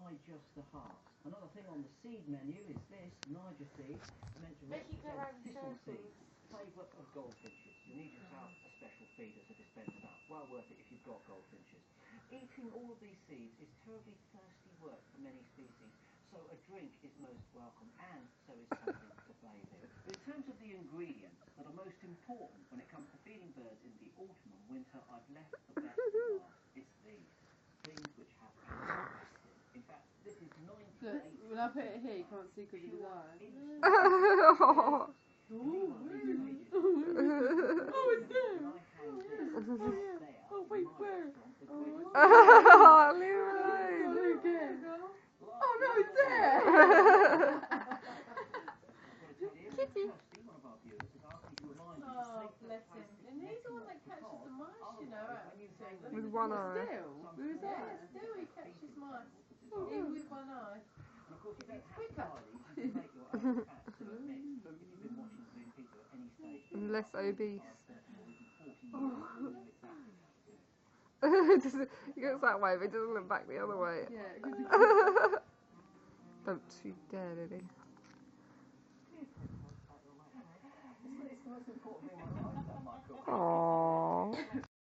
digest the heart. Another thing on the seed menu is this, Niger seed, meant to represent thistle seed, favourite of goldfinches. You need yourself a special feeder to dispense that. Well worth it if you've got goldfinches. Eating all of these seeds is terribly thirsty work for many species, so a drink is most welcome, and so is something to bathe in. But in terms of the ingredients that are most important when it comes to feeding birds in the autumn and winter, I've left the best for last. It's these things which have antioxidants. In fact, this is 98. Look, when I put it here, you can't see because of his eyes. Oh, It's there! Oh, wait, where? leave it alone. Oh, no, it's there! Kitty. Oh, bless him. And he's the one that catches the mice, you know, actually. With one eye. Still? With his eye? Still he catches mice. Even with one eye. He's quicker. And less obese. He goes that way, but he doesn't look back the other way. Yeah, Don't you dare, Lily.